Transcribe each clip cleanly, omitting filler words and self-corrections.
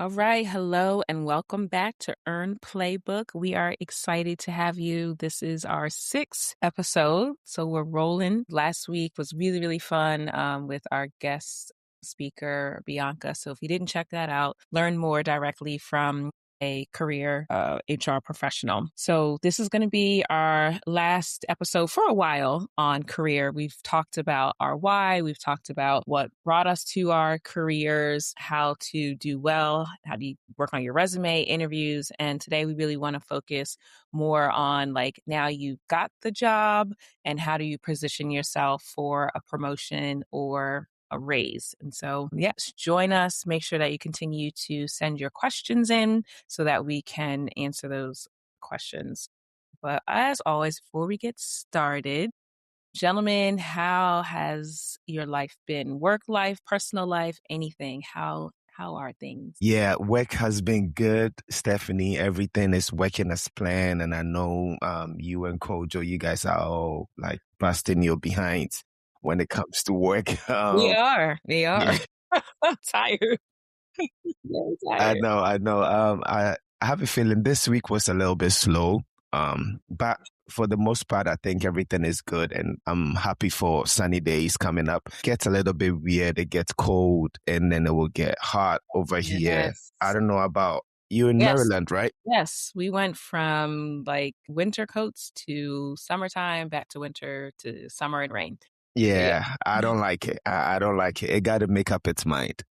All right. Hello and welcome back to Earn Playbook. We are excited to have you. This is our sixth episode. So we're rolling. Last week was really, really fun with our guest speaker, Bianca. So if you didn't check that out, learn more directly from a career HR professional. So this is going to be our last episode for a while on career. We've talked about our why. We've talked about what brought us to our careers, how to do well, how do you work on your resume, interviews. And today we really want to focus more on like now you got the job and how do you position yourself for a promotion or a raise. And so, yes, join us. Make sure that you continue to send your questions in so that we can answer those questions. But as always, before we get started, gentlemen, how has your life been? Work life, personal life, anything? How are things? Yeah, work has been good, Stephanie. Everything is working as planned. And I know you and Kojo, you guys are all like busting your behinds when it comes to work. We are. Yeah, I'm tired. Very I tired. know, I know. I have a feeling this week was a little bit slow. But for the most part, I think everything is good, and I'm happy for sunny days coming up. Gets a little bit weird. It gets cold, and then it will get hot over here. Yes. I don't know about you in Yes. Maryland, right? Yes, we went from like winter coats to summertime, back to winter to summer and rain. So yeah. Yeah, I don't like it. I don't like it. It got to make up its mind.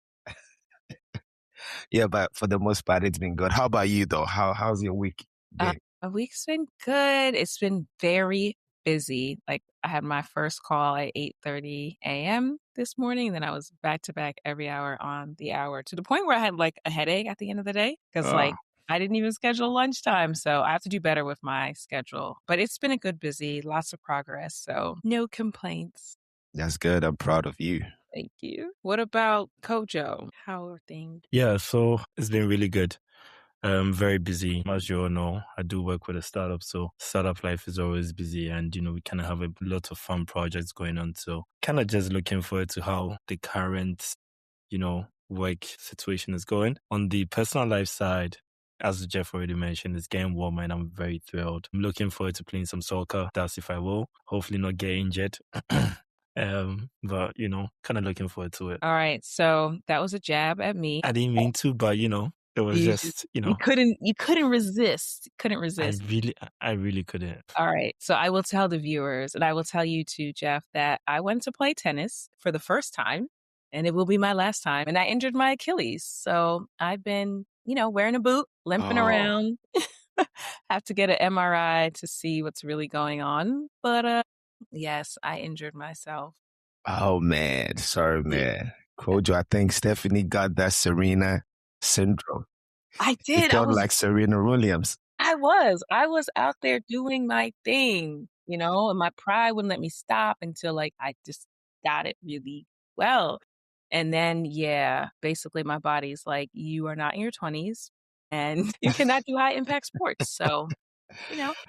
Yeah, but for the most part, it's been good. How about you, though? How's your week been? A week's been good. It's been very busy. Like I had my first call at 8:30 a.m. this morning. Then I was back to back every hour on the hour to the point where I had like a headache at the end of the day because Oh, like I didn't even schedule lunchtime. So I have to do better with my schedule. But it's been a good busy, lots of progress. So no complaints. that's good. I'm proud of you. Thank you. What about Kojo? How are things? Yeah, so it's been really good. Very busy. As you all know, I do work with a startup, so startup life is always busy and, we kind of have a lot of fun projects going on. So kind of just looking forward to how the current, work situation is going. On the personal life side, as Jeff already mentioned, it's getting warmer and I'm very thrilled. I'm looking forward to playing some soccer. That's if I will. Hopefully not get injured. But kind of looking forward to it. All right. So that was a jab at me. I didn't mean to, but it was You just, You couldn't resist. Couldn't resist. I really couldn't. All right. So I will tell the viewers and I will tell you too, Jeff, that I went to play tennis for the first time and it will be my last time. And I injured my Achilles. So I've been, wearing a boot, limping Oh, around. Have to get an MRI to see what's really going on. But yes, I injured myself. oh man. Sorry, Yeah. man. Kojo, I think Stephanie got that Serena syndrome. I You did. felt like Serena Williams. I was out there doing my thing, and my pride wouldn't let me stop until like I just got it really well. And then, yeah, basically my body's like, you are not in your 20s and you cannot do high impact sports. So,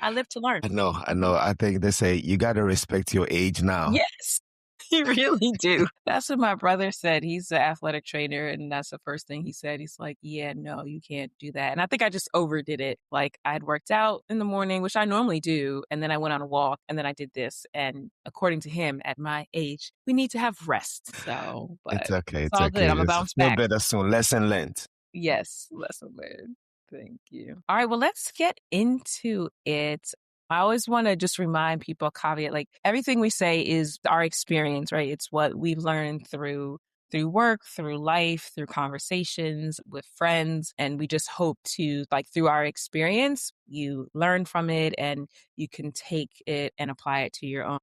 I live to learn. I know. I think they say you got to respect your age now. Yes, you really do. That's what my brother said. He's an athletic trainer, and that's the first thing he said. He's like, yeah, no, you can't do that. And I think I just overdid it. Like I'd worked out in the morning, which I normally do, and then I went on a walk, and then I did this. And according to him, at my age, we need to have rest. So, but It's okay. it's It's all good. okay. I'm gonna It's bounce feel back. better soon. Lesson learned. Yes, lesson learned. Thank you. All right, well, let's get into it. I always want to just remind people, caveat, like everything we say is our experience, right? It's what we've learned through work, through life, through conversations with friends. And we just hope to, like, through our experience, you learn from it and you can take it and apply it to your own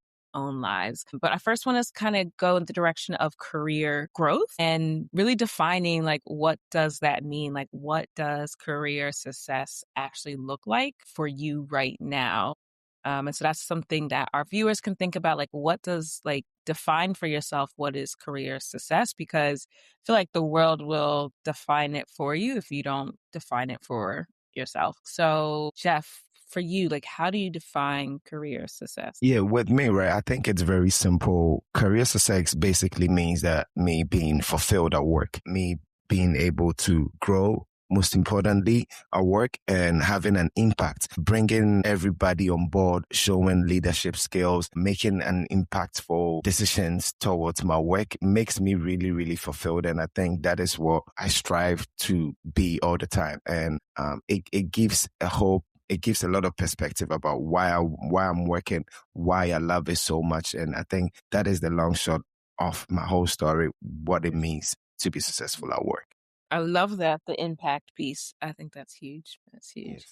lives. But I first want to kind of go in the direction of career growth and really defining like what does that mean? Like what does career success actually look like for you right now? And so that's something that our viewers can think about, like what does like define for yourself what is career success? Because I feel like the world will define it for you if you don't define it for yourself. So Jeff, for you, like how do you define career success? Yeah, with me, right? I think it's very simple. Career success basically means that me being fulfilled at work, me being able to grow most importantly, our work and having an impact, bringing everybody on board, showing leadership skills, making an impactful decisions towards my work makes me really, really fulfilled. And I think that is what I strive to be all the time. And it gives a hope. It gives a lot of perspective about why I'm working, why I love it so much. And I think that is the long shot of my whole story, what it means to be successful at work. I love that, the impact piece. I think that's huge. That's huge.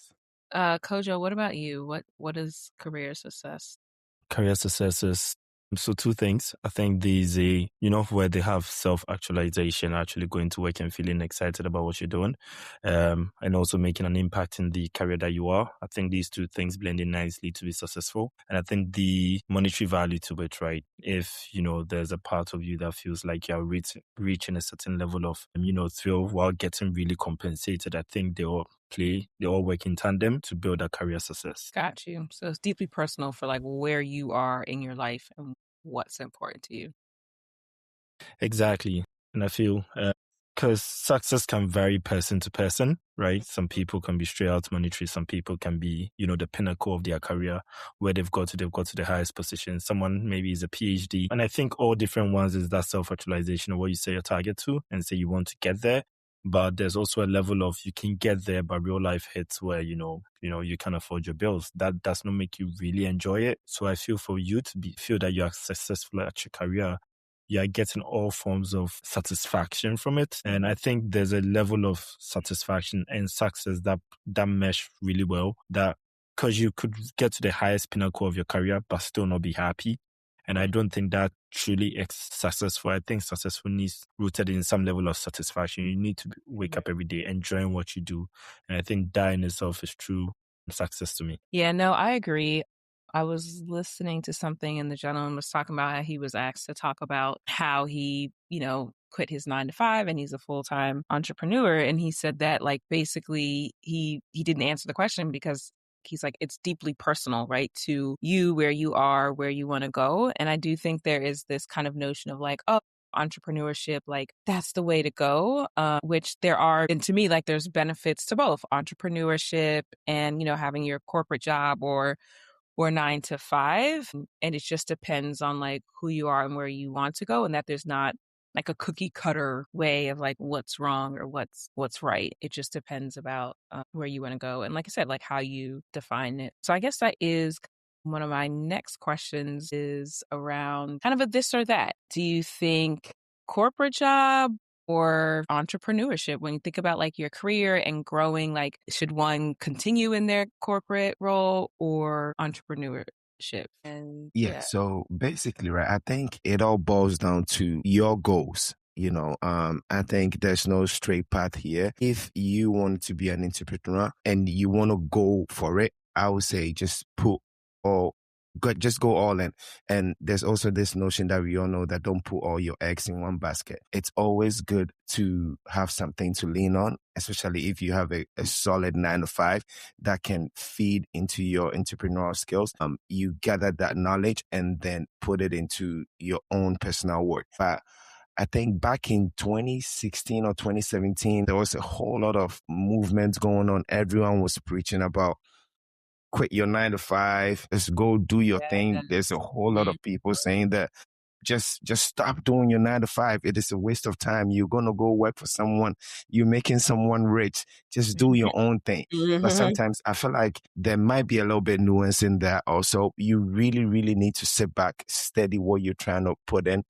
Yes. Kojo, what about you? What is career success? Career success is so two things. I think there's where they have self-actualization, actually going to work and feeling excited about what you're doing, and also making an impact in the career that you are. I think these two things blend in nicely to be successful. And I think the monetary value to it, right? If, there's a part of you that feels like you're reaching a certain level of, thrill while getting really compensated, I think they all work in tandem to build a career success. Got you. So it's deeply personal for like where you are in your life and what's important to you. Exactly. And I feel because success can vary person to person, right? Some people can be straight out monetary. Some people can be, the pinnacle of their career where they've got to the highest position. Someone maybe is a PhD. And I think all different ones is that self-actualization of what you say your target to and say you want to get there. But there's also a level of you can get there, but real life hits where, you can afford your bills. That does not make you really enjoy it. So I feel for you to feel that you are successful at your career, you are getting all forms of satisfaction from it. And I think there's a level of satisfaction and success that mesh really well, that because you could get to the highest pinnacle of your career, but still not be happy. And I don't think that truly is successful. I think successful needs rooted in some level of satisfaction. You need to wake up every day enjoying what you do. And I think that in itself is true success to me. Yeah, no, I agree. I was listening to something and the gentleman was talking about how he was asked to talk about how he, quit his 9 to 5 and he's a full-time entrepreneur. And he said that like basically he didn't answer the question because he's like, it's deeply personal, right? To you, where you are, where you want to go. And I do think there is this kind of notion of like, oh, entrepreneurship, like that's the way to go, which there are. And to me, like there's benefits to both entrepreneurship and, having your corporate job or 9 to 5. And it just depends on like who you are and where you want to go. And that there's not like a cookie cutter way of like what's wrong or what's right. It just depends about where you want to go. And like I said, like how you define it. So I guess that is one of my next questions is around kind of a this or that. Do you think corporate job or entrepreneurship, when you think about like your career and growing, like should one continue in their corporate role or entrepreneurship? And Yeah. So basically, right, I think it all boils down to your goals. I think there's no straight path here. If you want to be an entrepreneur and you want to go for it, I would say just just go all in. And there's also this notion that we all know that don't put all your eggs in one basket. It's always good to have something to lean on, especially if you have a solid 9 to 5 that can feed into your entrepreneurial skills. You gather that knowledge and then put it into your own personal work. But I think back in 2016 or 2017, there was a whole lot of movements going on. Everyone was preaching about quit your 9 to 5. Let's go do your thing. There's a whole lot of people saying that just stop doing your 9 to 5. It is a waste of time. You're going to go work for someone. You're making someone rich. Just do your own thing. But sometimes I feel like there might be a little bit nuance in there also. You really, really need to sit back, steady what you're trying to put in,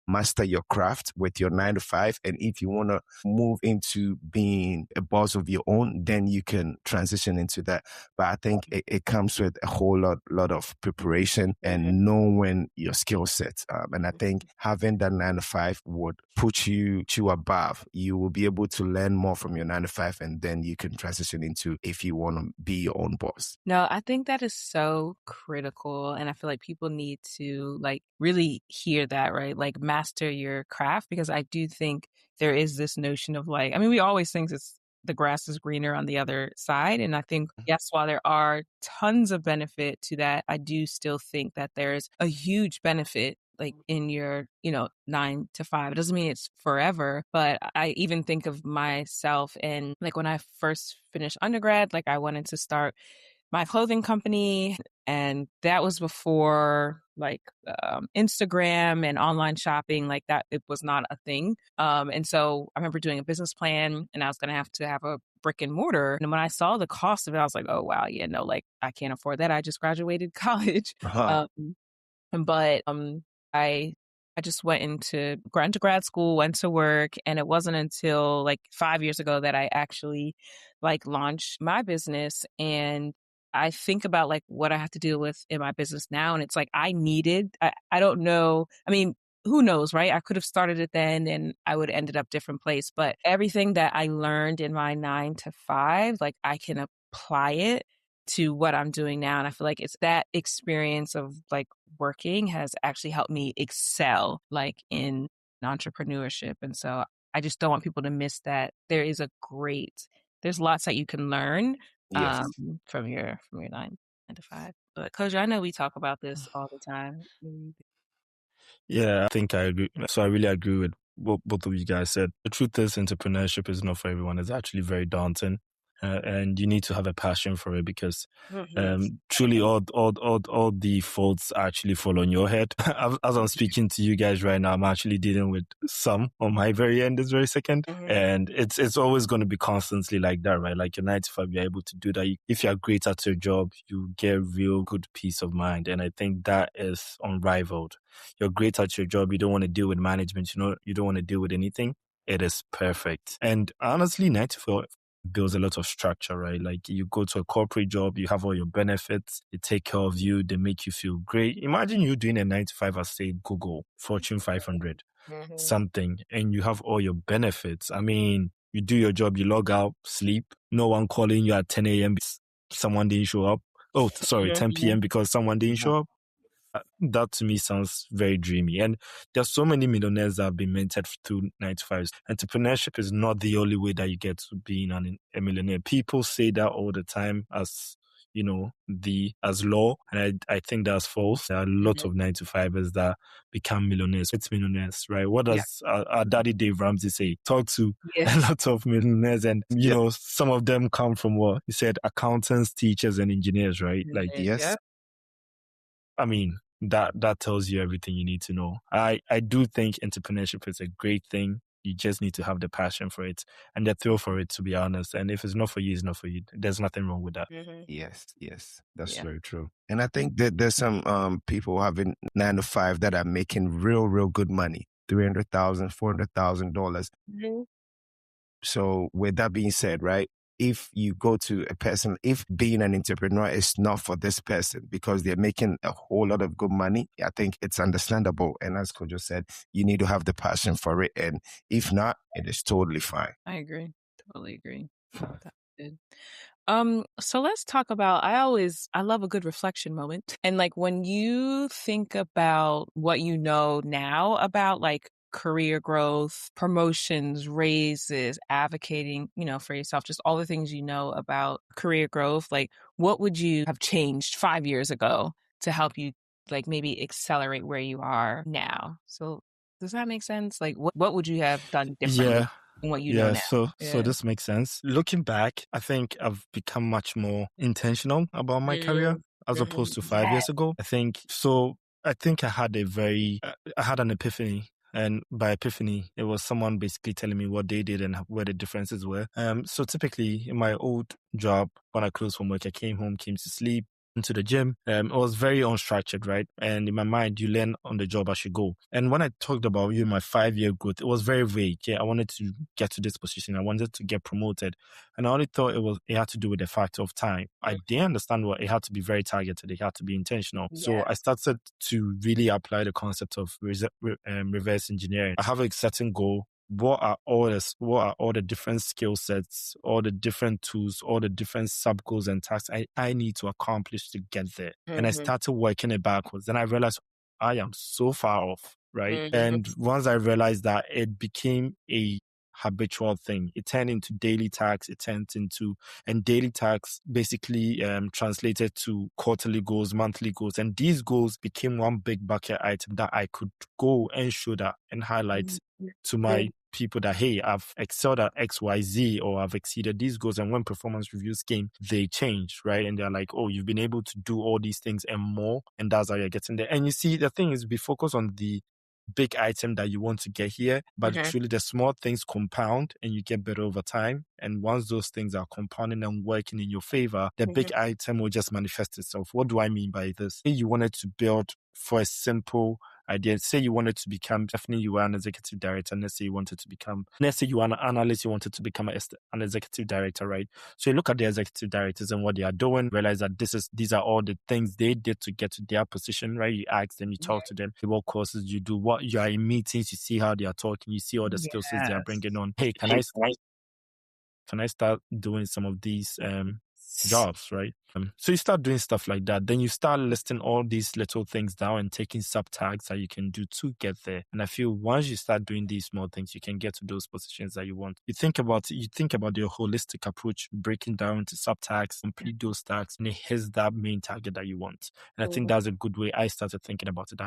master your craft with your 9 to 5. And if you want to move into being a boss of your own, then you can transition into that. But I think it comes with a whole lot of preparation and knowing your skill set. And I think having that 9 to 5 would put you above. You will be able to learn more from your 9 to 5, and then you can transition into if you want to be your own boss. No, I think that is so critical. And I feel like people need to like really hear that, right? Like master your craft, because I do think there is this notion of like, I mean, we always think the grass is greener on the other side. And I think, yes, while there are tons of benefit to that, I do still think that there's a huge benefit like in your, 9 to 5. It doesn't mean it's forever, but I even think of myself and like when I first finished undergrad, like I wanted to start my clothing company, and that was before like Instagram and online shopping, like that it was not a thing. And so I remember doing a business plan, and I was going to have a brick and mortar. And when I saw the cost of it, I was like, oh wow, yeah, no, like I can't afford that. I just graduated college. Uh-huh. But I I just went into grad school, went to work, and it wasn't until like 5 years ago that I actually like launched my business. And I think about like what I have to deal with in my business now, and it's like I don't know. I mean, who knows, right? I could have started it then and I would have ended up different place. But everything that I learned in my 9 to 5, like I can apply it to what I'm doing now. And I feel like it's that experience of like working has actually helped me excel like in entrepreneurship. And so I just don't want people to miss that there's lots that you can learn Yes. from your 9 to 5. But Kojo, I know we talk about this all the time. Yeah, I think I agree. So I really agree with what both of you guys said. The truth is, entrepreneurship is not for everyone. It's actually very daunting. And you need to have a passion for it because truly all the faults actually fall on your head. As I'm speaking to you guys right now, I'm actually dealing with some on my very end this very second. And it's always going to be constantly like that, right? Like your 9 to 5, you're able to do that. If you're great at your job, you get real good peace of mind. And I think that is unrivaled. You're great at your job. You don't want to deal with management. You don't want to deal with anything. It is perfect. And honestly, 9 to 5 builds a lot of structure, right? Like you go to a corporate job, you have all your benefits, they take care of you, they make you feel great. Imagine you doing a 9 to 5 at say Google, Fortune 500, something, and you have all your benefits. I mean, you do your job, you log out, sleep, no one calling you at 10 a.m. because someone didn't show up. Oh, sorry, 10 p.m. because someone didn't show up. That to me sounds very dreamy. And there's so many millionaires that have been mentored through 9 to 5s. Entrepreneurship is not the only way that you get to being a millionaire. People say that all the time as, as law. And I think that's false. There are a lot of 9 to 5ers that become millionaires. It's millionaires, right? What does our daddy Dave Ramsey say? Talk to a lot of millionaires, and some of them come from what he said, accountants, teachers, and engineers, right? Like, Yes. I mean, that tells you everything you need to know. I do think entrepreneurship is a great thing. You just need to have the passion for it and the thrill for it, to be honest. And if it's not for you, it's not for you. There's nothing wrong with that. Yes, that's very true. And I think that there's some people having 9 to 5 that are making real good money, $300,000, $400,000. So with that being said, right? If you go to a person, if being an entrepreneur is not for this person because they're making a whole lot of good money, I think it's understandable. And as Kojo said, you need to have the passion for it. And if not, it is totally fine. I agree. Totally agree. That's good. So let's talk about, I love a good reflection moment. And like when you think about what you know now about like career growth, promotions, raises, advocating, for yourself, just all the things you know about career growth, like what would you have changed 5 years ago to help you like maybe accelerate where you are now? So does that make sense? Like what would you have done differently than what you know now? So this makes sense. Looking back, I think I've become much more intentional about my career as opposed to 5 years ago. I think I had an epiphany. And by epiphany, it was someone basically telling me what they did and where the differences were. So typically in my old job, when I closed from work, I came home, came to sleep, into the gym. It was very unstructured, right? And in my mind, you learn on the job as you go. And when I talked about my 5-year growth, it was very vague. Yeah, I wanted to get to this position. I wanted to get promoted. And I only thought it had to do with the factor of time. I didn't understand what it had to be very targeted. It had to be intentional. So I started to really apply the concept of reverse engineering. I have a certain goal. What are all the different skill sets, all the different tools, all the different sub goals and tasks I need to accomplish to get there? And I started working it backwards. Then I realized I am so far off, right? And once I realized that, it became a habitual thing. It turned into daily tasks. And daily tasks basically translated to quarterly goals, monthly goals. And these goals became one big bucket item that I could go and show that and highlight to my people that, hey, I've excelled at XYZ, or I've exceeded these goals. And when performance reviews came, they changed, right? And they're like, oh, you've been able to do all these things and more. And that's how you're getting there. And you see, the thing is, we focus on the big item that you want to get here, but truly the small things compound and you get better over time. And once those things are compounding and working in your favor, the big item will just manifest itself. What do I mean by this? Say you wanted to build for a simple idea. Say you wanted to become, definitely you were an executive director. Let's say you were an analyst, you wanted to become an executive director, right? So you look at the executive directors and what they are doing, realize that these are all the things they did to get to their position, right? You ask them, you talk to them, what courses you do, what you are in meetings, you see how they are talking, you see all the skill sets they are bringing on. Hey, can I start doing some of these jobs, right? So you start doing stuff like that. Then you start listing all these little things down and taking subtags that you can do to get there. And I feel once you start doing these small things, you can get to those positions that you want. You think about your holistic approach, breaking down into subtags, complete those tasks, and it hits that main target that you want. And I think that's a good way I started thinking about it.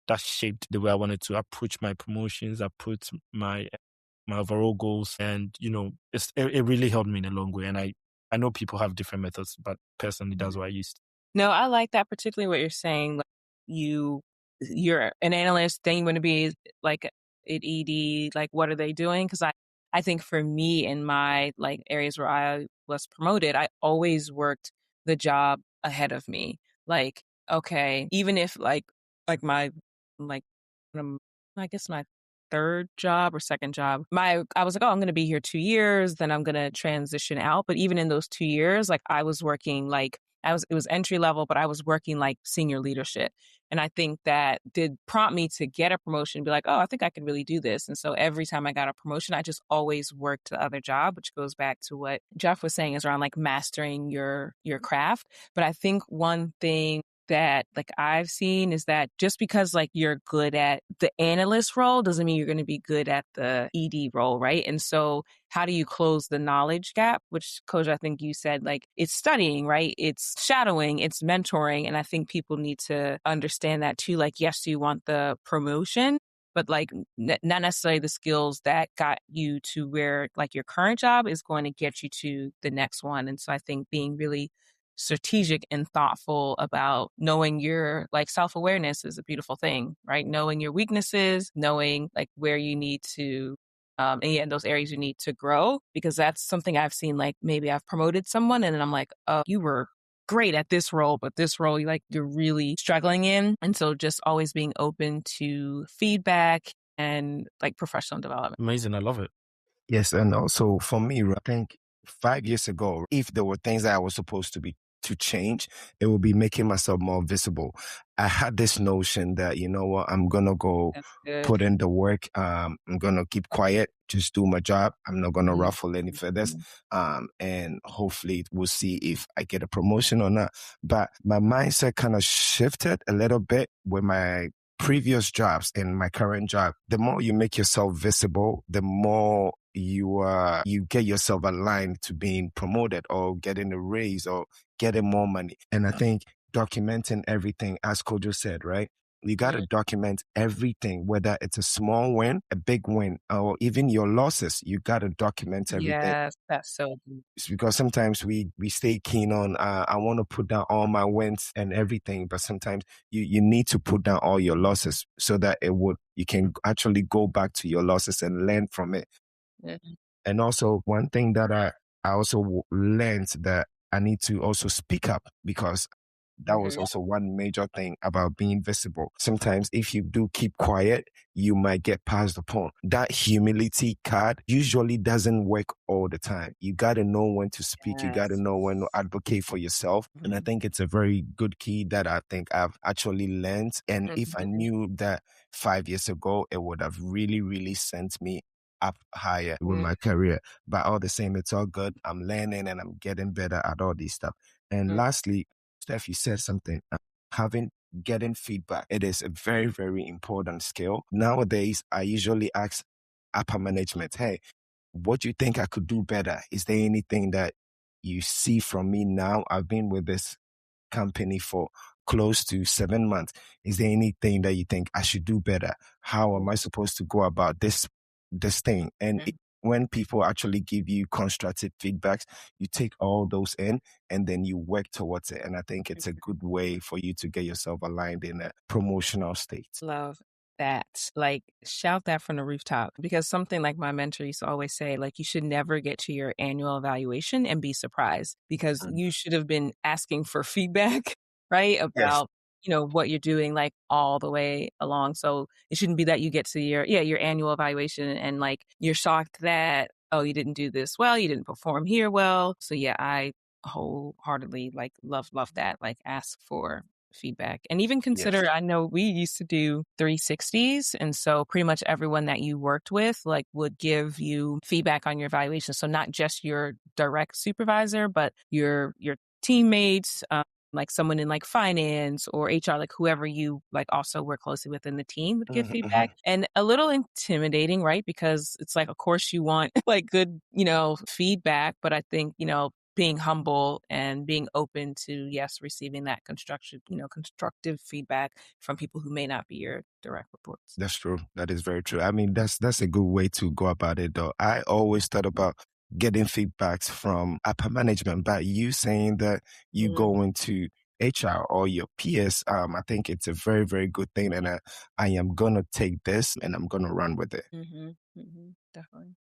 That shaped the way I wanted to approach my promotions, approach my overall goals. And, it really helped me in a long way. And I know people have different methods, but personally, that's what I used. No, I like that, particularly what you're saying. Like you're an analyst, then you want to be like an ED, like what are they doing? Because I think for me in my like areas where I was promoted, I always worked the job ahead of me. Like, okay, even if like my, like, I guess my third job or second job, I was like, oh, I'm going to be here 2 years, then I'm going to transition out. But even in those 2 years, like I was working like, it was entry level, but I was working like senior leadership. And I think that did prompt me to get a promotion, be like, oh, I think I could really do this. And so every time I got a promotion, I just always worked the other job, which goes back to what Jeff was saying is around like mastering your craft. But I think one thing that like I've seen is that just because like you're good at the analyst role doesn't mean you're going to be good at the ED role, right? And so how do you close the knowledge gap? Which, Coach, I think you said like it's studying, right? It's shadowing, it's mentoring. And I think people need to understand that too. Like, yes, you want the promotion, but like not necessarily the skills that got you to where like your current job is going to get you to the next one. And so I think being really strategic and thoughtful about knowing your like self-awareness is a beautiful thing, right? Knowing your weaknesses, knowing like where you need to and those areas you need to grow, because that's something I've seen. Like maybe I've promoted someone and then I'm like, oh, you were great at this role, but this role you're really struggling in. And so just always being open to feedback and like professional development. Amazing. I love it. Yes. And also for me, I think 5 years ago, if there were things that I was supposed to change, it would be making myself more visible. I had this notion that, you know what, I'm going to go put in the work. I'm going to keep quiet, just do my job. I'm not going to ruffle any feathers. And hopefully we'll see if I get a promotion or not. But my mindset kind of shifted a little bit with my previous jobs and my current job. The more you make yourself visible, the more you get yourself aligned to being promoted or getting a raise or getting more money. And I think documenting everything, as Kojo said, right? You got to document everything, whether it's a small win, a big win, or even your losses. You got to document everything. Yes, that's so good. It's because sometimes we stay keen on, I want to put down all my wins and everything, but sometimes you need to put down all your losses so that you can actually go back to your losses and learn from it. And also one thing that I also learned that I need to also speak up, because that was also one major thing about being visible. Sometimes if you do keep quiet, you might get passed upon. That humility card usually doesn't work all the time. You got to know when to speak. You got to know when to advocate for yourself. And I think it's a very good key that I think I've actually learned. And if I knew that 5 years ago, it would have really, really sent me up higher with my career. But all the same, it's all good. I'm learning and I'm getting better at all these stuff. And lastly, Steph, you said something, getting feedback. It is a very, very important skill. Nowadays, I usually ask upper management, hey, what do you think I could do better? Is there anything that you see from me now? I've been with this company for close to 7 months. Is there anything that you think I should do better? How am I supposed to go about this thing? And when people actually give you constructive feedbacks, you take all those in and then you work towards it. And I think it's a good way for you to get yourself aligned in a promotional state. Love that. Like, shout that from the rooftop, because something like my mentor used to always say, like, you should never get to your annual evaluation and be surprised, because you should have been asking for feedback, right? Yes. About, what you're doing, like, all the way along. So it shouldn't be that you get to your annual evaluation and like you're shocked that, oh, you didn't do this well, you didn't perform here well. So yeah, I wholeheartedly like love that. Like, ask for feedback and even consider. Yes. I know we used to do 360s, and so pretty much everyone that you worked with like would give you feedback on your evaluation. So not just your direct supervisor, but your teammates, like someone in like finance or HR, like whoever you like also work closely with in the team would give feedback. And a little intimidating, right? Because it's like, of course you want like good, feedback, but I think, being humble and being open to, yes, receiving that constructive feedback from people who may not be your direct reports. That's true. That is very true. I mean, that's a good way to go about it, though. I always thought about getting feedbacks from upper management, but you saying that you go into HR or your peers, I think it's a very, very good thing. And I am going to take this and I'm going to run with it. Definitely.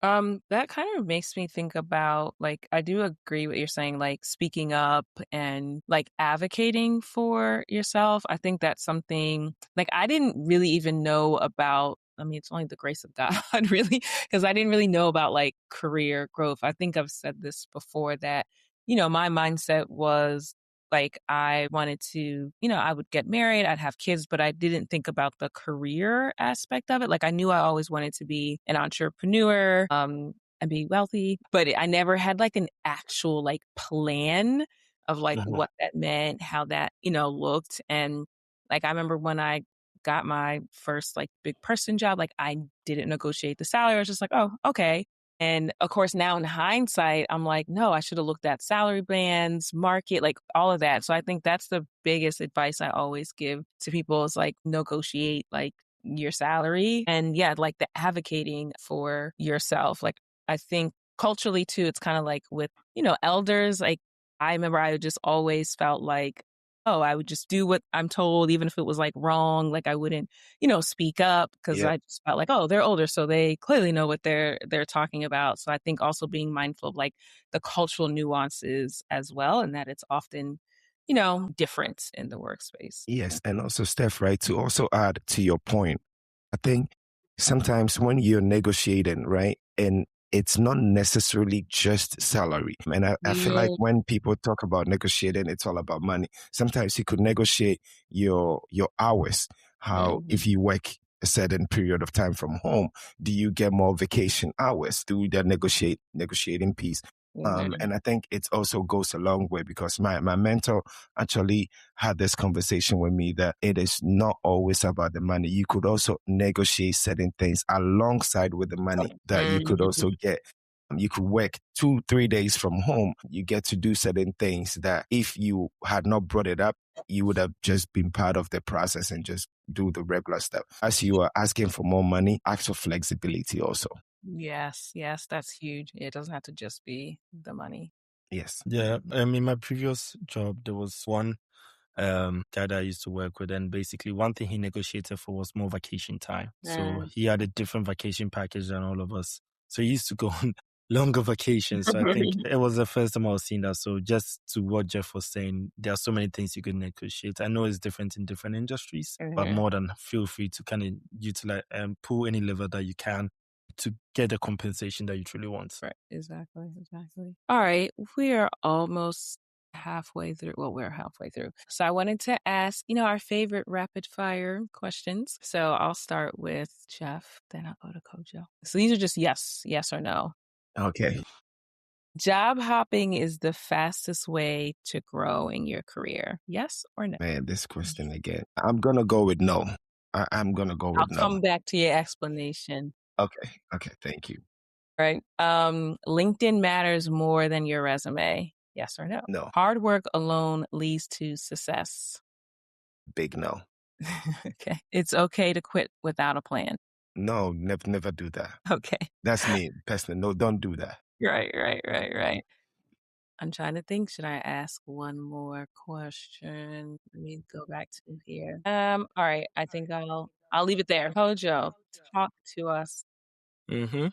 That kind of makes me think about, like, I do agree what you're saying, like speaking up and like advocating for yourself. I think that's something like I didn't really even know about. I mean, it's only the grace of God, really, because I didn't really know about like career growth. I think I've said this before that, my mindset was like I wanted to, I would get married, I'd have kids, but I didn't think about the career aspect of it. Like I knew I always wanted to be an entrepreneur, and be wealthy, but I never had like an actual like plan of like what that meant, how that, looked. And like I remember when I got my first like big person job, like I didn't negotiate the salary. I was just like, oh, okay. And of course, now in hindsight, I'm like, no, I should have looked at salary bands, market, like all of that. So I think that's the biggest advice I always give to people is like negotiate like your salary. And yeah, like the advocating for yourself. Like I think culturally too, it's kind of like with, elders. Like I remember I just always felt like, oh, I would just do what I'm told, even if it was like wrong. Like I wouldn't, speak up because I just felt like, oh, they're older, so they clearly know what they're talking about. So I think also being mindful of like the cultural nuances as well, and that it's often, different in the workspace. Yes. And also, Steph, right, to also add to your point, I think sometimes when you're negotiating, right, and it's not necessarily just salary. And I feel like when people talk about negotiating, it's all about money. Sometimes you could negotiate your hours. How if you work a certain period of time from home, do you get more vacation hours through the negotiating piece? And I think it also goes a long way because my mentor actually had this conversation with me that it is not always about the money. You could also negotiate certain things alongside with the money that you could also get. You could work 2-3 days from home. You get to do certain things that if you had not brought it up, you would have just been part of the process and just do the regular stuff. As you are asking for more money, ask for flexibility also. Yes, that's huge. It doesn't have to just be the money. Yes. Yeah. In my previous job, there was one guy that I used to work with, and basically one thing he negotiated for was more vacation time. So he had a different vacation package than all of us. So he used to go on longer vacations. So I think it was the first time I was seeing that. So just to what Jeff was saying, there are so many things you can negotiate. I know it's different in different industries, but more than feel free to kind of utilize and pull any lever that you can to get the compensation that you truly want. Right. Exactly. All right. We are almost halfway through. Well, we're halfway through. So I wanted to ask, our favorite rapid fire questions. So I'll start with Jeff, then I'll go to Kojo. So these are just yes or no. Okay. Job hopping is the fastest way to grow in your career. Yes or no? Man, this question again. I'm going to go with no. I'm going to go with no. I'll come back to your explanation. Okay. Thank you. Right. LinkedIn matters more than your resume. Yes or no? No. Hard work alone leads to success. Big no. Okay. It's okay to quit without a plan. No, never do that. Okay. That's me personally. No, don't do that. Right. I'm trying to think. Should I ask one more question? Let me go back to here. All right. I think I'll leave it there. Hojo, talk to us. Mm-hmm.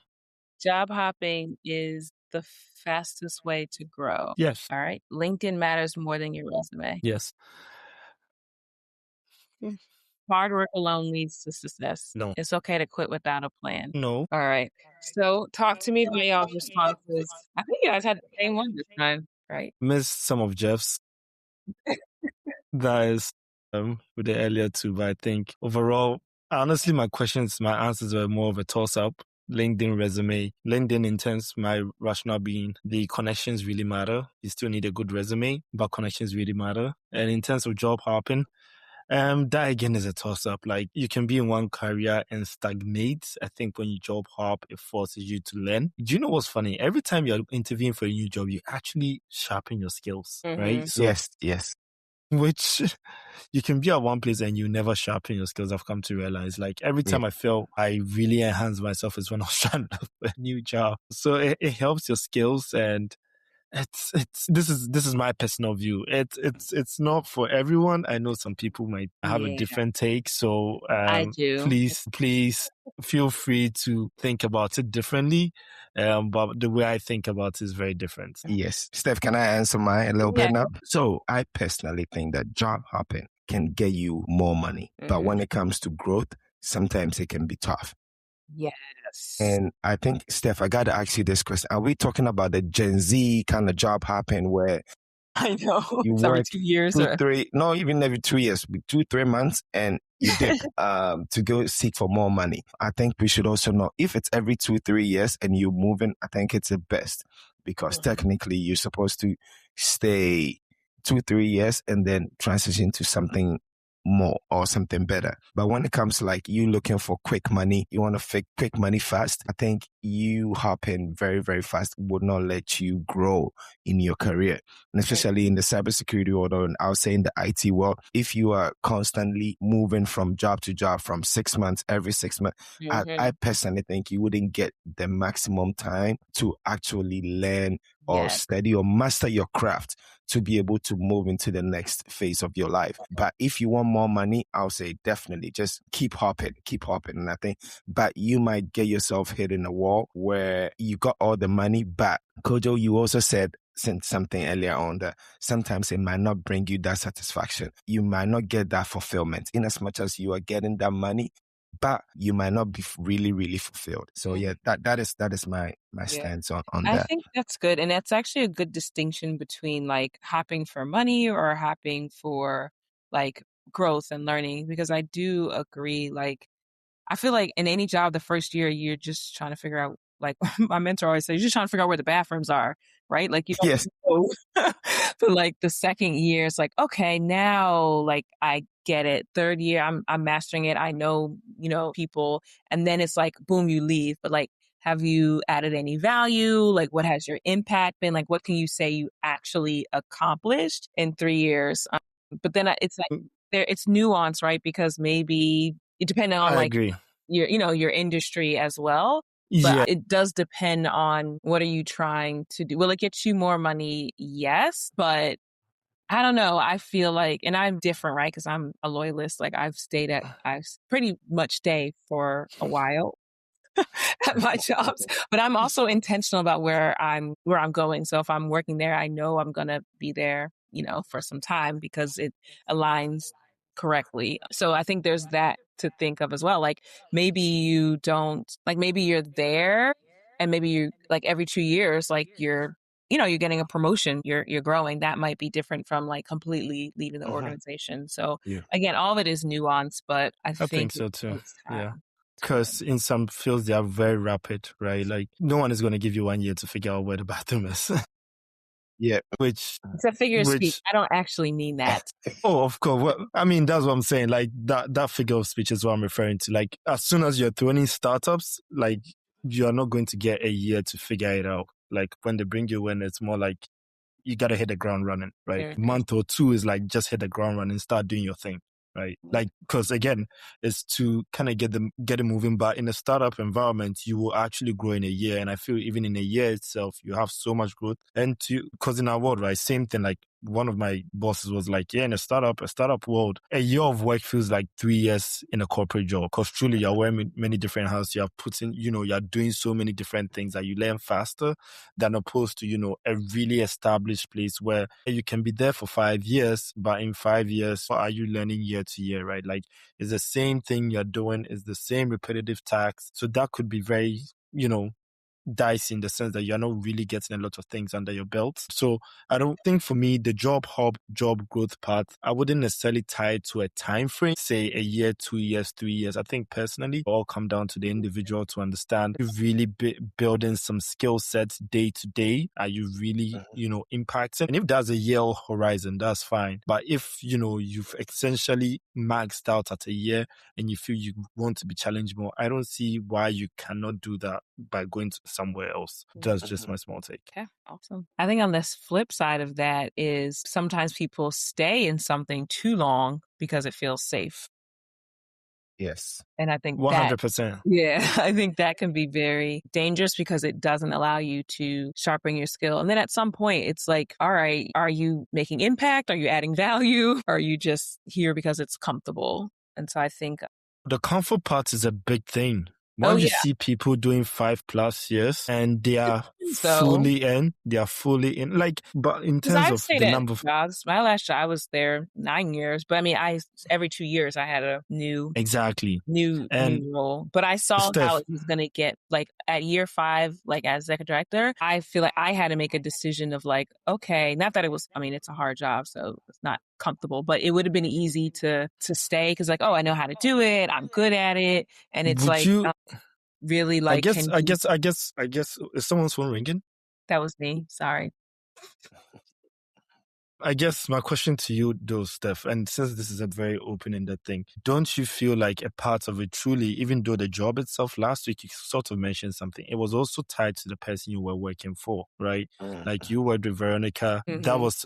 Job hopping is the fastest way to grow. Yes. All right. LinkedIn matters more than your resume. Yes. Hard work alone leads to success. No. It's okay to quit without a plan. No. All right. So talk to me about y'all's responses. I think you guys had the same one this time, right? Missed some of Jeff's. That is with the earlier two, but I think overall, honestly, my answers were more of a toss-up. LinkedIn resume. LinkedIn intense, my rationale being the connections really matter. You still need a good resume, but connections really matter. And in terms of job hopping, that again is a toss-up. Like you can be in one career and stagnate. I think when you job hop, it forces you to learn. Do you know what's funny? Every time you're interviewing for a new job, you actually sharpen your skills, right? So, yes. which you can be at one place and you never sharpen your skills. I've come to realize, like every time I feel I really enhance myself is when I was trying to look for a new job. So it helps your skills, and this is my personal view. It's not for everyone. I know some people might have a different take. So I do. please feel free to think about it differently. But the way I think about it is very different. Yes. Steph, can I answer mine a little bit now? So I personally think that job hopping can get you more money. But when it comes to growth, sometimes it can be tough. Yes. And I think, Steph, I got to ask you this question. Are we talking about the Gen Z kind of job hopping where I know you it's work every 2 years 3, no, even every 2 years, 2-3 months, and you dip to go seek for more money? I think we should also know if it's every 2-3 years and you're moving, I think it's the best, because technically you're supposed to stay 2-3 years and then transition to something more or something better. But when it comes to like you looking for quick money, you want to fake quick money fast, I think you hopping very, very fast would not let you grow in your career. And especially in the cybersecurity world, or I would say in the IT world, if you are constantly moving from job to job from 6 months, every 6 months, I personally think you wouldn't get the maximum time to actually learn or study or master your craft to be able to move into the next phase of your life. But if you want more money, I'll say definitely just keep hopping. And I think, but you might get yourself hit in a wall where you got all the money, but Kojo, you also said something earlier on that sometimes it might not bring you that satisfaction. You might not get that fulfillment in as much as you are getting that money, but you might not be really, really fulfilled. So that is my stance on that. I think that's good. And that's actually a good distinction between like hopping for money or hopping for like growth and learning, because I do agree. Like, I feel like in any job, the first year, you're just trying to figure out, like my mentor always says, you're just trying to figure out where the bathrooms are, right? Like you don't know. But like the second year, it's like, okay, now like I get it. Third year, I'm mastering it. I know, people. And then it's like, boom, you leave. But like, have you added any value? Like, what has your impact been? Like, what can you say you actually accomplished in 3 years? But then it's like, it's nuanced, right? Because maybe it depending on your industry as well. But it does depend on what are you trying to do. Will it get you more money? Yes. But I don't know. I feel like, and I'm different, right? Because I'm a loyalist. Like I pretty much stay for a while at my jobs, but I'm also intentional about where I'm going. So if I'm working there, I know I'm going to be there, for some time because it aligns correctly. So I think there's that to think of as well. Like maybe you don't, like maybe you're there and maybe you like every 2 years, like you're getting a promotion, you're growing. That might be different from like completely leaving the organization. So again, all of it is nuance, but I think so too. Yeah. Because in some fields, they are very rapid, right? Like no one is going to give you 1 year to figure out where the bathroom is. It's a figure of speech. I don't actually mean that. Oh, of course. Well, I mean, that's what I'm saying. Like that figure of speech is what I'm referring to. Like as soon as you're throwing in startups, like you're not going to get a year to figure it out. Like when they bring you in, it's more like you got to hit the ground running, right? Very A month or two is like just hit the ground running, start doing your thing, right? Like, because again, it's to kind of get it moving. But in a startup environment, you will actually grow in a year. And I feel even in a year itself, you have so much growth. And because in our world, right, same thing, like one of my bosses was like, yeah, in a startup world, a year of work feels like 3 years in a corporate job. Because truly, you're wearing many different hats. You're putting, you're doing so many different things that you learn faster than opposed to, a really established place where you can be there for 5 years, but in 5 years, what are you learning year to year, right? Like, it's the same thing you're doing, it's the same repetitive tasks. So that could be very, dicey in the sense that you're not really getting a lot of things under your belt. So I don't think for me, the job growth path, I wouldn't necessarily tie it to a time frame, say a year, 2 years, 3 years. I think personally, it all come down to the individual to understand you really building some skill sets day to day. Are you really, impacting? And if there's a year horizon, that's fine. But if, you've essentially maxed out at a year and you feel you want to be challenged more, I don't see why you cannot do that by going to somewhere else. That's just my small take. Okay, awesome. I think on this flip side of that is sometimes people stay in something too long because it feels safe. Yes. And I think 100%. I think that can be very dangerous because it doesn't allow you to sharpen your skill. And then at some point, it's like, all right, are you making impact? Are you adding value? Or are you just here because it's comfortable? And so I think the comfort part is a big thing. Once you see people doing 5+ years and they are fully in, like, but in terms of the number of jobs, my last job, I was there 9 years, but I mean, every 2 years I had a new role, but I saw how it was going to get, like at year 5, like as executive director, I feel like I had to make a decision of like, okay, not that it was, I mean, it's a hard job, so it's not comfortable, but it would have been easy to stay because like, oh, I know how to do it, I'm good at it, and it's really like I guess is someone's phone ringing? That was me, sorry. I guess my question to you though, Steph, and since this is a very open-ended thing, don't you feel like a part of it truly, even though the job itself, last week you sort of mentioned something, it was also tied to the person you were working for, right? Like you worked with Veronica. That was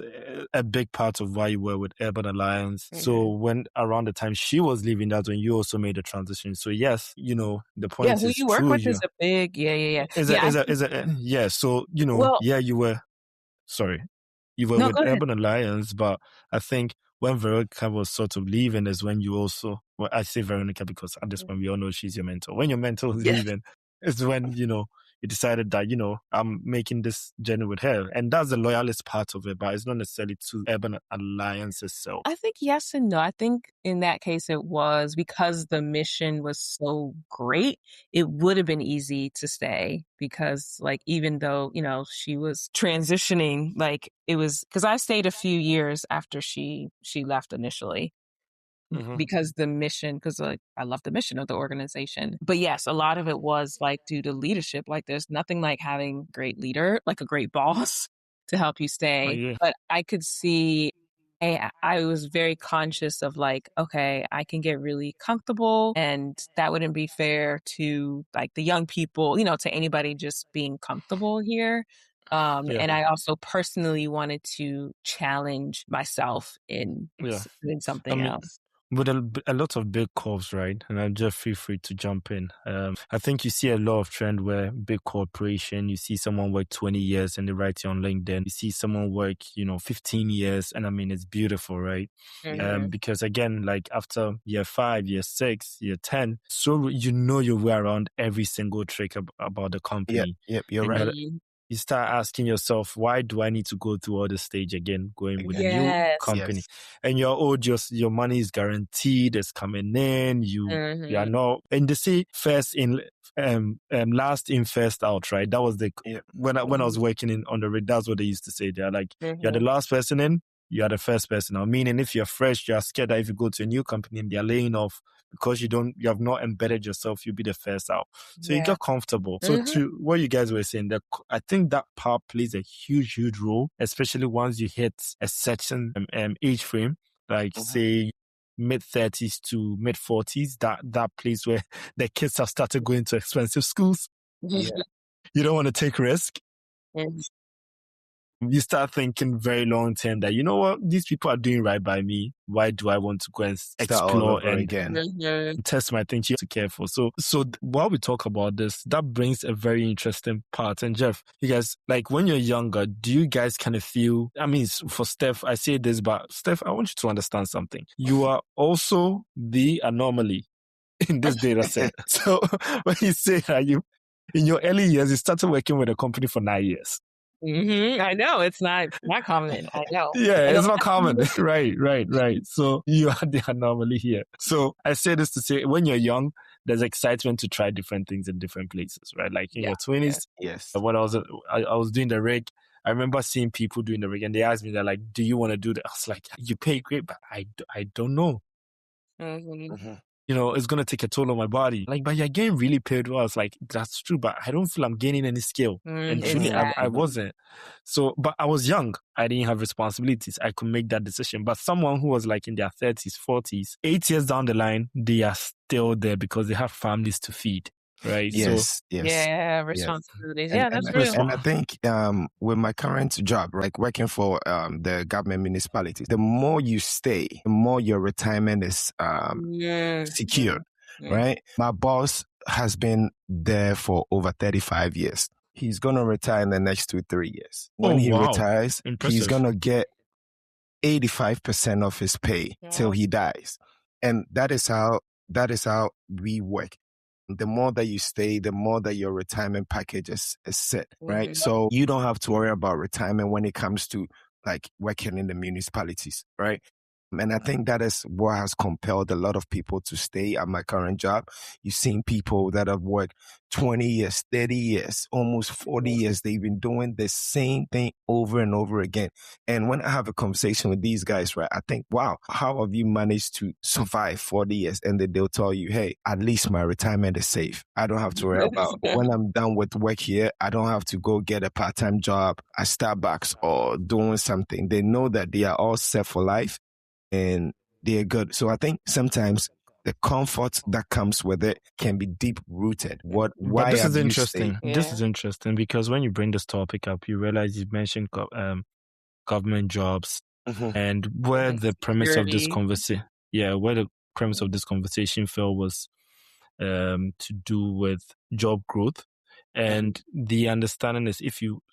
a big part of why you were with Urban Alliance. So when around the time she was leaving, that's when you also made the transition. So yes, the point is who you work with is a big, So, you were, sorry. You were with Urban Alliance, but I think when Veronica was sort of leaving is when you also, well, I say Veronica because at this point we all know she's your mentor. When your mentor is leaving, is when, you decided that, I'm making this journey with her. And that's the loyalist part of it, but it's not necessarily to Urban Alliance itself. I think yes and no. I think in that case it was because the mission was so great, it would have been easy to stay because like, even though, she was transitioning, like it was, because I stayed a few years after she left initially. Because the mission, because like I love the mission of the organization. But yes, a lot of it was like due to leadership. Like there's nothing like having a great leader, like a great boss to help you stay. But I could see, I was very conscious of like, okay, I can get really comfortable and that wouldn't be fair to like the young people, to anybody just being comfortable here. And I also personally wanted to challenge myself in something else. With a lot of big corps, right? And I'll just feel free to jump in. I think you see a lot of trend where big corporation, you see someone work 20 years and they write you on LinkedIn. You see someone work, 15 years. And I mean, it's beautiful, right? Because again, like after year 5, year 6, year 10, so you were around every single trick about the company. Yep, you're right. You start asking yourself, why do I need to go through all the stage again, going with a new company? And you're old, your money is guaranteed, it's coming in, you are not, and they say first in, last in, first out, right? That was when I was working on the rig, that's what they used to say. They're like, you're the last person in, you are the first person out. Meaning if you're fresh, you're scared that if you go to a new company and they're laying off, because you have not embedded yourself, you'll be the first out. So you get comfortable. So to what you guys were saying, that I think that part plays a huge, huge role, especially once you hit a certain age frame, like say mid-30s to mid-40s, that place where the kids have started going to expensive schools. Yeah. You don't want to take risk. Yes. You start thinking very long term that, you know what, these people are doing right by me. Why do I want to go and Start all explore over and again. Mhm. test my things? You have to care for. So while we talk about this, that brings a very interesting part. And Jeff, you guys, like when you're younger, do you guys kind of feel, I mean, for Steph, I say this, but Steph, I want you to understand something. You are also the anomaly in this data set. So when you say that you, in your early years, you started working with a company for 9 years. I know it's not common. I know. Yeah, And it's not common. Right. So you are the anomaly here. So I say this to say, when you're young, there's excitement to try different things in different places, right? Like in your 20s, Yes. when I was doing the rig, I remember seeing people doing the rig, and they asked me, they're like, "Do you want to do that?" I was like, "You pay great, but I don't know. Mhm. You know, it's gonna take a toll on my body. Like, but you're getting really paid well." I was like, "That's true, but I don't feel I'm gaining any skill." And truly, I wasn't. So, but I was young. I didn't have responsibilities. I could make that decision. But someone who was like in their 30s, 40s, 8 years down the line, they are still there because they have families to feed, right? Yes. Yes. Yeah, responsibilities. And, Yeah, and, that's and real. and I think with my current job, like working for the government municipalities, the more you stay, the more your retirement is secure, right? My boss has been there for over 35 years. He's going to retire in the next 2-3 years. When he retires, Impressive. he's going to get 85% of his pay till he dies. And that is how we work. The more that you stay, the more that your retirement package is set, right? So you don't have to worry about retirement when it comes to like working in the municipalities, right? And I think that is what has compelled a lot of people to stay at my current job. You've seen people that have worked 20 years, 30 years, almost 40 years. They've been doing the same thing over and over again. And when I have a conversation with these guys, right, I think, wow, how have you managed to survive 40 years? And then they'll tell you, hey, at least my retirement is safe. I don't have to worry about when I'm done with work here, I don't have to go get a part-time job at Starbucks or doing something. They know that they are all set for life and they're good. So I think sometimes the comfort that comes with it can be deep rooted. But this is interesting. This is interesting because when you bring this topic up, you realize you mentioned government jobs and where the premise of this conversation, where the premise of this conversation fell was to do with job growth. And the understanding is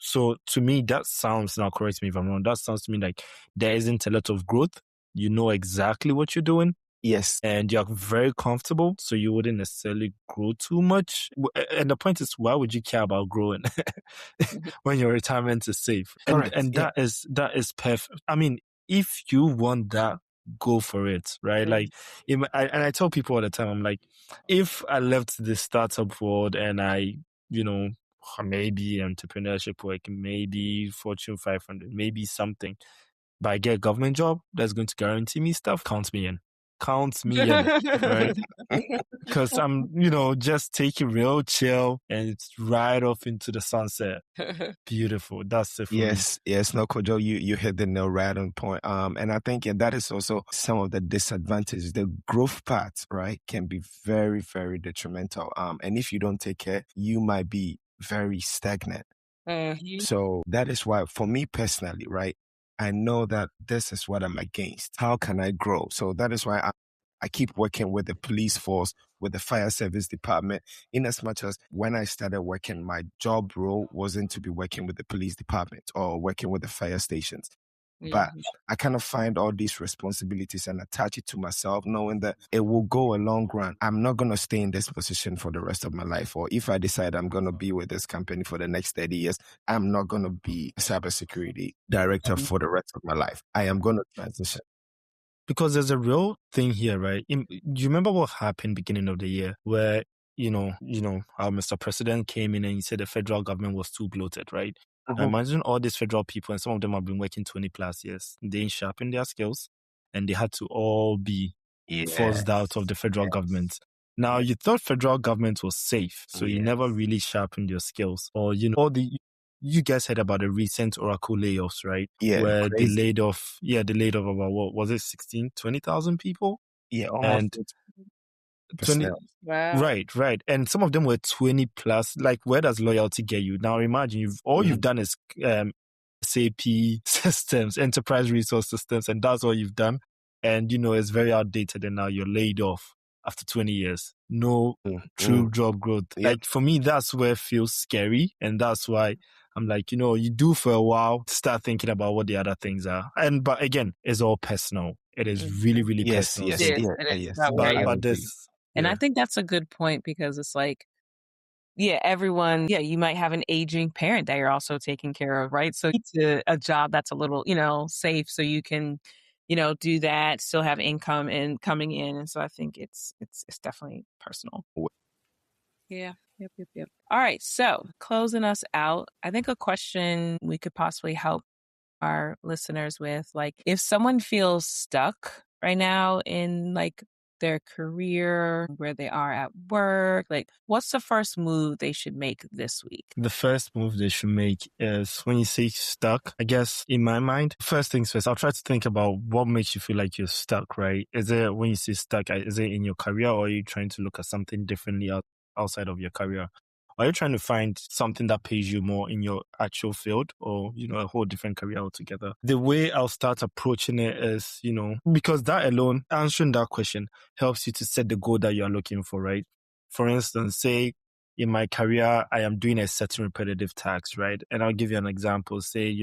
so to me, that sounds, now correct me if I'm wrong, that sounds to me like there isn't a lot of growth. You know exactly what you're doing. Yes. And you're very comfortable, so you wouldn't necessarily grow too much. And the point is, why would you care about growing when your retirement is safe? And that is perfect. I mean, if you want that, go for it, right? Like, I tell people all the time, I'm like, if I left the startup world and I, maybe entrepreneurship work, maybe Fortune 500, maybe something, but I get a government job that's going to guarantee me stuff, count me in, right? Because I'm, just take it real chill and it's right off into the sunset. Beautiful. That's it for me. Yes, no, Kojo, you hit the nail right on point. And I think that is also some of the disadvantages. The growth path, right, can be very, very detrimental. And if you don't take care, you might be very stagnant. So that is why, for me personally, right, I know that this is what I'm against. How can I grow? So that is why I keep working with the police force, with the fire service department, in as much as when I started working, my job role wasn't to be working with the police department or working with the fire stations. But I kind of find all these responsibilities and attach it to myself, knowing that it will go a long run. I'm not going to stay in this position for the rest of my life. Or if I decide I'm going to be with this company for the next 30 years, I'm not going to be a cybersecurity director for the rest of my life. I am going to transition. Because there's a real thing here, right? Do you remember what happened beginning of the year where, our Mr. President came in and he said the federal government was too bloated, right? Now imagine all these federal people, and some of them have been working 20 plus years. They ain't sharpened their skills and they had to all be forced out of the federal government. Now, you thought federal government was safe, so you never really sharpened your skills. Or, you guys heard about the recent Oracle layoffs, right? Yeah. Where crazy. they laid off about, what was it, 20,000 people? Yeah, almost. 20, Wow. right. And some of them were 20 plus. Like, where does loyalty get you? Now imagine you've done is SAP systems, enterprise resource systems, and that's all you've done. And it's very outdated, and now you're laid off after 20 years. No true job growth. Yep. Like, for me, that's where it feels scary. And that's why I'm like, you do for a while, start thinking about what the other things are. But again, it's all personal. It is really, really personal. It is. It is about where But this, and I think that's a good point, because it's like, everyone, you might have an aging parent that you're also taking care of, right? So it's a job that's a little, safe, so you can, do that, still have income and coming in. And so I think it's definitely personal. Yeah. Yep. All right. So closing us out, I think a question we could possibly help our listeners with, like, if someone feels stuck right now in like their career, where they are at work, like, what's the first move they should make this week? The first move they should make is, when you say stuck, I guess in my mind, first things first, I'll try to think about what makes you feel like you're stuck, right? Is it, when you say stuck, is it in your career, or are you trying to look at something differently outside of your career? Are you trying to find something that pays you more in your actual field, or, a whole different career altogether? The way I'll start approaching it is, because that alone, answering that question helps you to set the goal that you're looking for, right? For instance, say in my career, I am doing a certain repetitive task, right? And I'll give you an example. Say,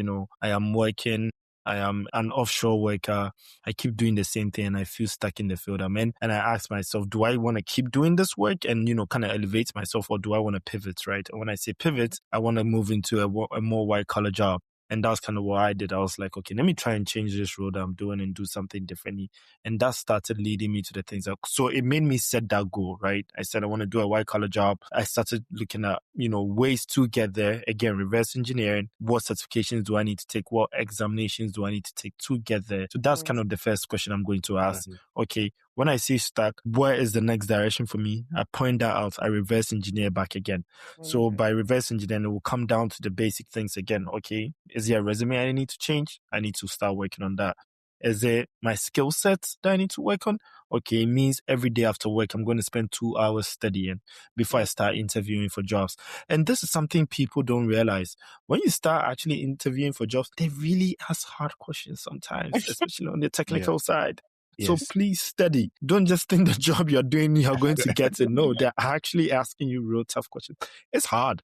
I am an offshore worker. I keep doing the same thing and I feel stuck in the field I'm in. And I ask myself, do I want to keep doing this work and, kind of elevate myself, or do I want to pivot, right? And when I say pivot, I want to move into a more white collar job. And that's kind of what I did. I was like, okay, let me try and change this role that I'm doing and do something differently. And that started leading me to the things. So it made me set that goal, right? I said, I want to do a white collar job. I started looking at, ways to get there. Again, reverse engineering. What certifications do I need to take? What examinations do I need to take to get there? So that's kind of the first question I'm going to ask. Okay, when I say stuck, where is the next direction for me? I point that out. I reverse engineer back again. So by reverse engineering, it will come down to the basic things again. Okay, is there a resume I need to change? I need to start working on that. Is it my skill sets that I need to work on? Okay, it means every day after work, I'm going to spend 2 hours studying before I start interviewing for jobs. And this is something people don't realize. When you start actually interviewing for jobs, they really ask hard questions sometimes, especially on the technical side. Yes. So please study. Don't just think the job you're doing, you're going to get it. No, they're actually asking you real tough questions. It's hard.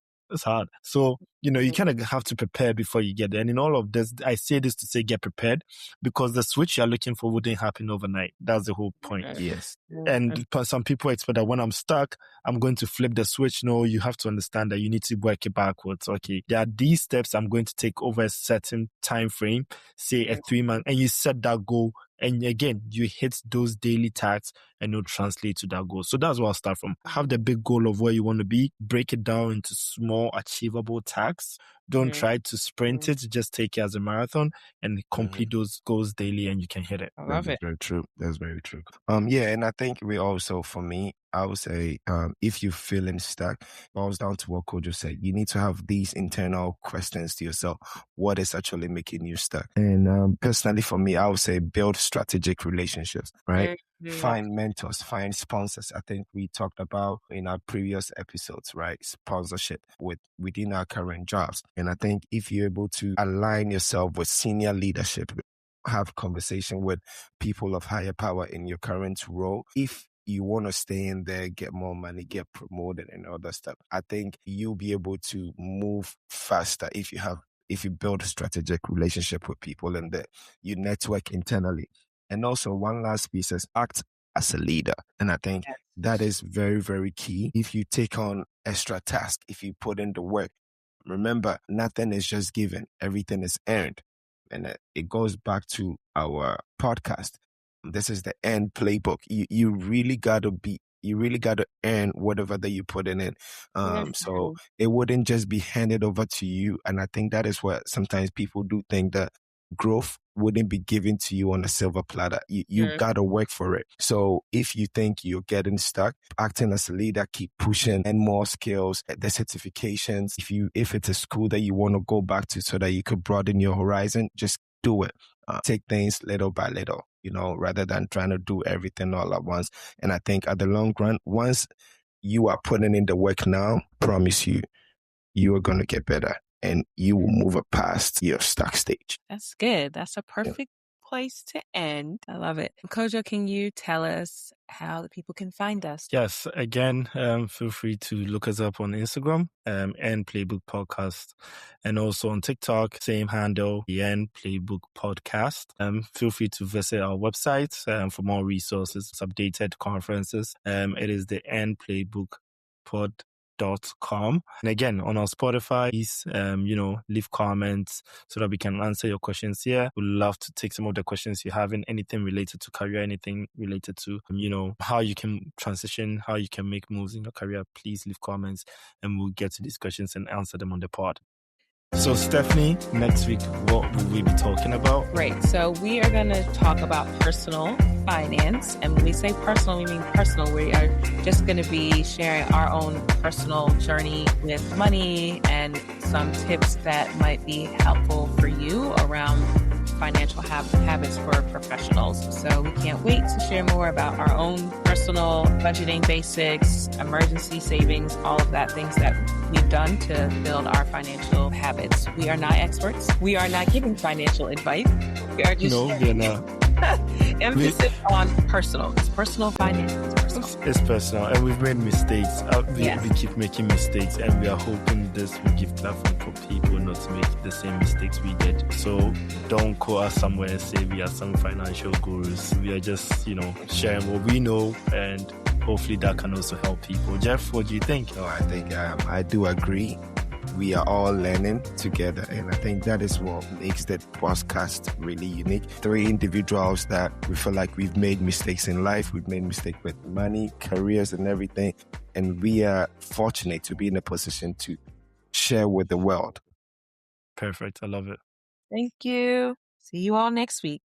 So, you kind of have to prepare before you get there. And in all of this, I say this to say get prepared, because the switch you're looking for wouldn't happen overnight. That's the whole point. Yes. And some people expect that when I'm stuck, I'm going to flip the switch. No, you have to understand that you need to work it backwards. Okay, there are these steps I'm going to take over a certain time frame, say a 3 month, and you set that goal. And again, you hit those daily tasks and it'll translate to that goal. So that's where I'll start from. Have the big goal of where you want to be, break it down into small, achievable tasks. Don't try to sprint it. Just take it as a marathon and complete those goals daily, and you can hit it. I love it. Very true. That's very true. And I think for me, I would say, if you're feeling stuck, it boils down to what Kojo said. You need to have these internal questions to yourself. What is actually making you stuck? And personally, for me, I would say build strategic relationships, right? Find mentors, find sponsors. I think we talked about in our previous episodes, right? Sponsorship within our current jobs. And I think if you're able to align yourself with senior leadership, have conversation with people of higher power in your current role, if you want to stay in there, get more money, get promoted and all that stuff, I think you'll be able to move faster if you build a strategic relationship with people and that you network internally. And also one last piece is act as a leader. And I think that is very, very key. If you take on extra tasks, if you put in the work, remember, nothing is just given. Everything is earned. And it goes back to our podcast. This is the earn playbook. You really got to earn whatever that you put in. So it wouldn't just be handed over to you. And I think that is what sometimes people do think, that growth wouldn't be given to you on a silver platter. You got to work for it. So if you think you're getting stuck, acting as a leader, keep pushing and more skills, the certifications. If it's a school that you want to go back to so that you could broaden your horizon, just do it. Take things little by little. rather than trying to do everything all at once. And I think at the long run, once you are putting in the work now, promise you are going to get better and you will move it past your stuck stage. That's good. That's a perfect place to end. I love it. Kojo, can you tell us how the people can find us? Yes, again, feel free to look us up on Instagram, and Playbook Podcast, and also on TikTok, same handle, the N Playbook Podcast. Feel free to visit our website for more resources, updated conferences. It is the N Playbook Pod.com. And again, on our Spotify, please, leave comments so that we can answer your questions here. We'd love to take some of the questions you have in anything related to career, anything related to, how you can transition, how you can make moves in your career. Please leave comments and we'll get to these questions and answer them on the pod. So, Stephanie, next week, what will we be talking about? Great. So we are going to talk about personal finance. And when we say personal, we mean personal. We are just going to be sharing our own personal journey with money and some tips that might be helpful for you around financial habits for professionals. So we can't wait to share more about our own personal budgeting basics, emergency savings, all of that, things that we've done to build our financial habits. We are not experts. We are not giving financial advice. We are just we're not. Emphasis on personal. It's personal finance. It's personal. And we've made mistakes. We keep making mistakes. And we are hoping this will give platform for people not to make the same mistakes we did. So don't quote us somewhere and say we are some financial gurus. We are just, sharing what we know, and hopefully that can also help people. Jeff, what do you think? I think I do agree. We are all learning together, and I think that is what makes the podcast really unique. 3 individuals that we feel like we've made mistakes in life. We've made mistakes with money, careers, and everything, and we are fortunate to be in a position to share with the world. Perfect. I love it. Thank you. See you all next week.